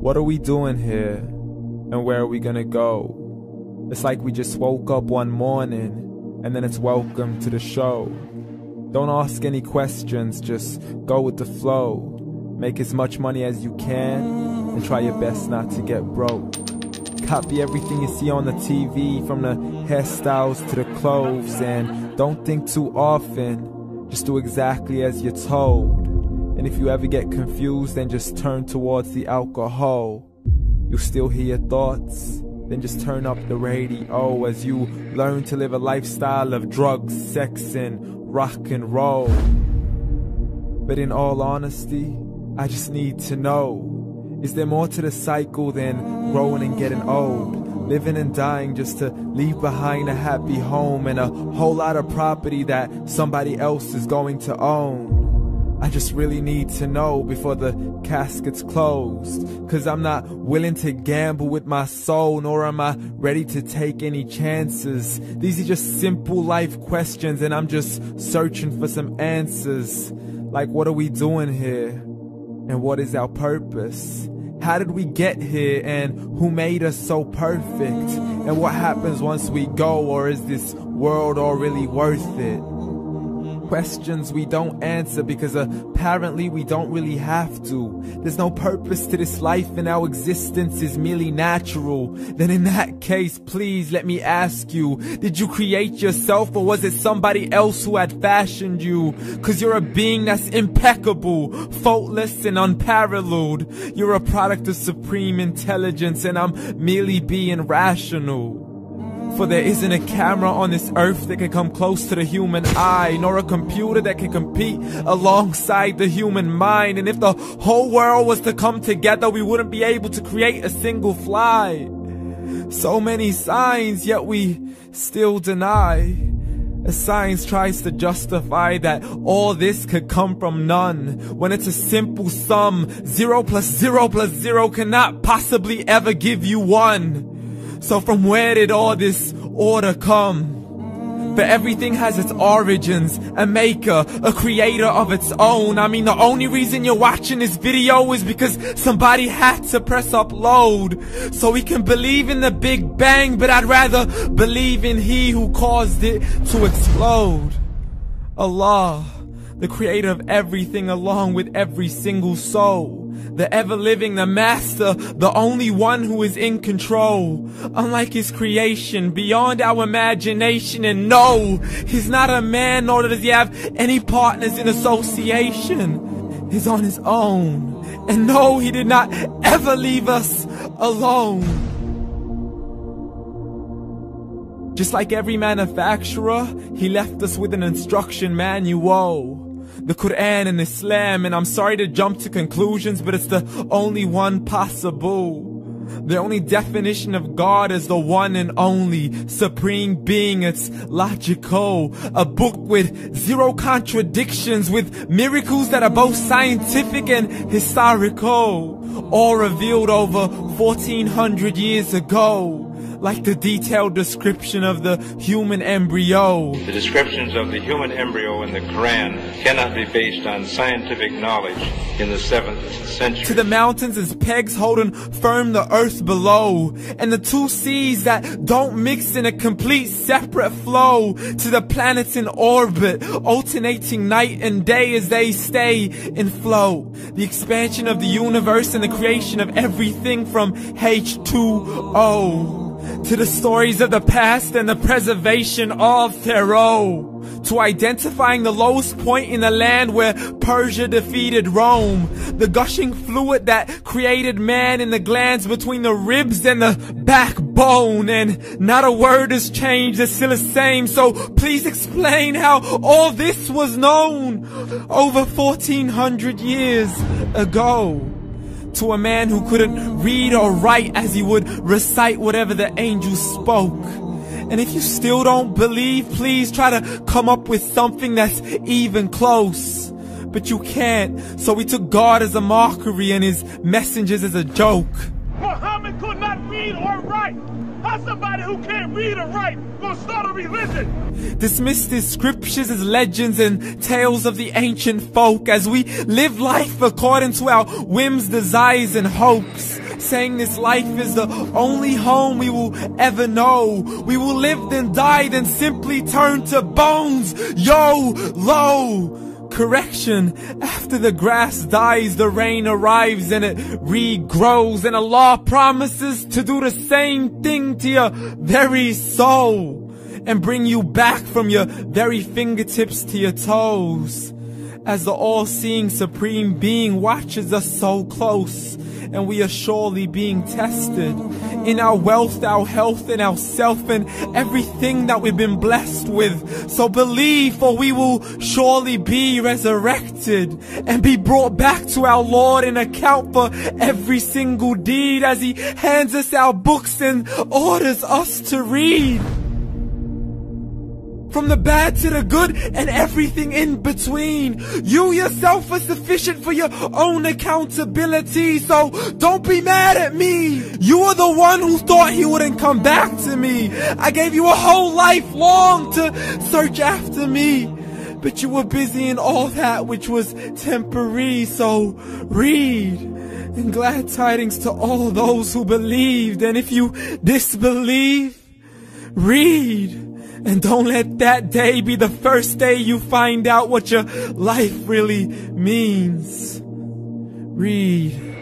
What are we doing here? And where are we gonna go? It's like we just woke up one morning, and then it's welcome to the show. Don't ask any questions, just go with the flow. Make as much money as you can, and try your best not to get broke. Copy everything you see on the TV, from the hairstyles to the clothes, and don't think too often, just do exactly as you're told. And if you ever get confused, then just turn towards the alcohol. You still hear your thoughts? Then just turn up the radio as you learn to live a lifestyle of drugs, sex, and rock and roll. But in all honesty, I just need to know, is there more to the cycle than growing and getting old? Living and dying just to leave behind a happy home and a whole lot of property that somebody else is going to own. I just really need to know before the casket's closed, 'cause I'm not willing to gamble with my soul, nor am I ready to take any chances. These are just simple life questions, and I'm just searching for some answers. Like, what are we doing here? And what is our purpose? How did we get here, and who made us so perfect? And what happens once we go, or is this world all really worth it? Questions we don't answer because apparently we don't really have to. There's no purpose to this life and our existence is merely natural. Then in that case, please let me ask you, did you create yourself, or was it somebody else who had fashioned you? 'Cause you're a being that's impeccable, faultless and unparalleled. You're a product of supreme intelligence, and I'm merely being rational. For there isn't a camera on this earth that can come close to the human eye, nor a computer that can compete alongside the human mind. And if the whole world was to come together, we wouldn't be able to create a single fly. So many signs, yet we still deny. As science tries to justify that all this could come from none, when it's a simple sum. 0 plus 0 plus 0 cannot possibly ever give you 1. So from where did all this order come? For everything has its origins, a maker, a creator of its own. I mean, the only reason you're watching this video is because somebody had to press upload. So we can believe in the Big Bang, but I'd rather believe in He who caused it to explode. Allah, the creator of everything, along with every single soul. The ever-living, the master, the only one who is in control. Unlike his creation, beyond our imagination. And no, he's not a man, nor does he have any partners in association. He's on his own. And no, he did not ever leave us alone. Just like every manufacturer, he left us with an instruction manual. The Quran and Islam, and I'm sorry to jump to conclusions, but it's the only one possible. The only definition of God is the one and only supreme being. It's logical. A book with 0 contradictions, with miracles that are both scientific and historical, all revealed over 1400 years ago. Like the detailed description of the human embryo. The descriptions of the human embryo in the Quran cannot be based on scientific knowledge in the 7th century. To the mountains as pegs holding firm the earth below, and the 2 seas that don't mix in a complete separate flow. To the planets in orbit, alternating night and day as they stay in flow. The expansion of the universe and the creation of everything from H2O. To the stories of the past and the preservation of Pharaoh. To identifying the lowest point in the land where Persia defeated Rome. The gushing fluid that created man in the glands between the ribs and the backbone. And not a word has changed, it's still the same. So please explain how all this was known over 1400 years ago. To a man who couldn't read or write, as he would recite whatever the angels spoke. And if you still don't believe, please try to come up with something that's even close. But you can't, so we took God as a mockery and his messengers as a joke. Muhammad could not read or write. How's somebody who can't read or write gonna start a religion? Dismissed his scriptures as legends and tales of the ancient folk, as we live life according to our whims, desires, and hopes. saying this life is the only home we will ever know. We will live then die then simply turn to bones. YOLO! Correction, after the grass dies, the rain arrives and it regrows, and Allah promises to do the same thing to your very soul and bring you back from your very fingertips to your toes, as the all-seeing supreme being watches us so close, and we are surely being tested in our wealth, our health, and our self, and everything that we've been blessed with. So believe, for we will surely be resurrected and be brought back to our Lord and account for every single deed, as He hands us our books and orders us to read. From the bad to the good and everything in between. You yourself are sufficient for your own accountability, so don't be mad at me. You are the one who thought He wouldn't come back to me. I gave you a whole life long to search after me, but you were busy in all that which was temporary. So read, and glad tidings to all those who believed. And if you disbelieve, read. And don't let that day be the first day you find out what your life really means. Read.